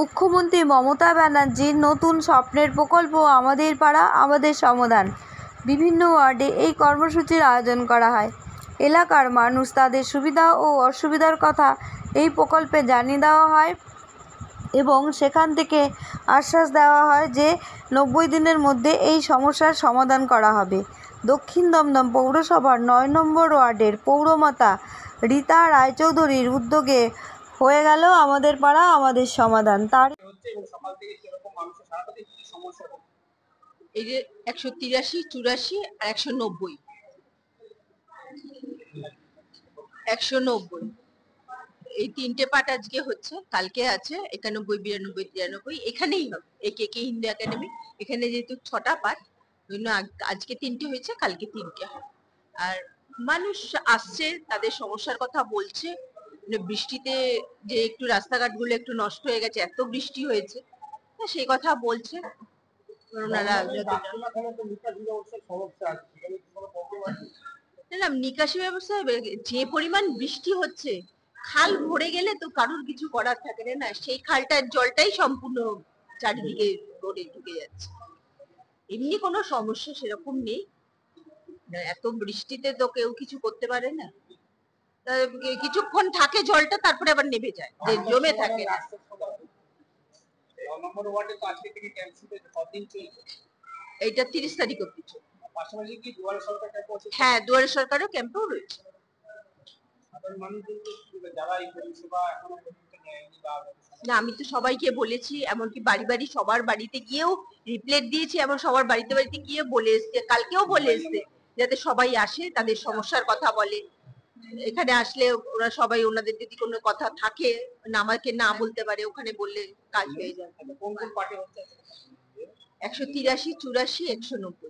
মুখ্যমন্ত্রী মমতা ব্যানার্জির নতুন স্বপ্নের প্রকল্প আমাদের পাড়া আমাদের সমাধান। বিভিন্ন ওয়ার্ডে এই কর্মসূচির আয়োজন করা হয়। এলাকার মানুষ তাদের সুবিধা ও অসুবিধার কথা এই প্রকল্পে জানিয়ে দেওয়া হয় এবং সেখান থেকে আশ্বাস দেওয়া হয় যে 90 দিনের মধ্যে এই সমস্যার সমাধান করা হবে। দক্ষিণ দমদম পৌরসভার 9 নম্বর ওয়ার্ডের পৌরমাতা রীতা রায়চৌধুরীর উদ্যোগে হয়ে গেল আমাদের পাড়া আমাদের সমাধান। তার এই যে 183, 84 আর 190 এই তিনটে পার্ট আজকে হচ্ছে, কালকে আছে 91, 92, 93 এখানেই হবে এই কেকে হিন্দু একাডেমি। এখানে যেহেতু 6টা পার্ট, আজকে 3টে হয়েছে, কালকে 3টে হবে। আর মানুষ আসছে, তাদের সমস্যার কথা বলছে। বৃষ্টিতে যে একটু রাস্তাঘাটগুলো একটু নষ্ট হয়ে গেছে, এত বৃষ্টি হয়েছে, সেই কথা বলছে ওনারা। নিকাশি ব্যবস্থা যে পরিমাণ বৃষ্টি হচ্ছে, খাল ভরে গেলে তো কারোর কিছু করার থাকে না। সেই খালটার জলটাই সম্পূর্ণ চারিদিকে রোডে ঢুকে যাচ্ছে। এমনি কোনো সমস্যা সেরকম নেই, এত বৃষ্টিতে তো কেউ কিছু করতে পারে না। কিছুক্ষণ থাকে জলটা, তারপরে আবার নেমে যায়, যে জমে থাকে না। এইটা 30 তারিখ অব্দি। হ্যাঁ, দুয়ারে সরকারও ক্যাম্পেও রয়েছে। না, আমি তো সবাইকে বলেছি, এমনকি বাড়ি বাড়ি সবার বাড়িতে গিয়েও রিপ্লেট দিয়েছি, এমন সবার বাড়িতে বাড়িতে গিয়ে বলে এসছে, কালকেও বলে এসছে, যাতে সবাই আসে, তাদের সমস্যার কথা বলে। এখানে আসলে ওরা সবাই, ওনাদের যদি কোনো কথা থাকে আমাকে না বলতে পারে, ওখানে বললে কাজ হয়ে যাবে। 183, 84, 190।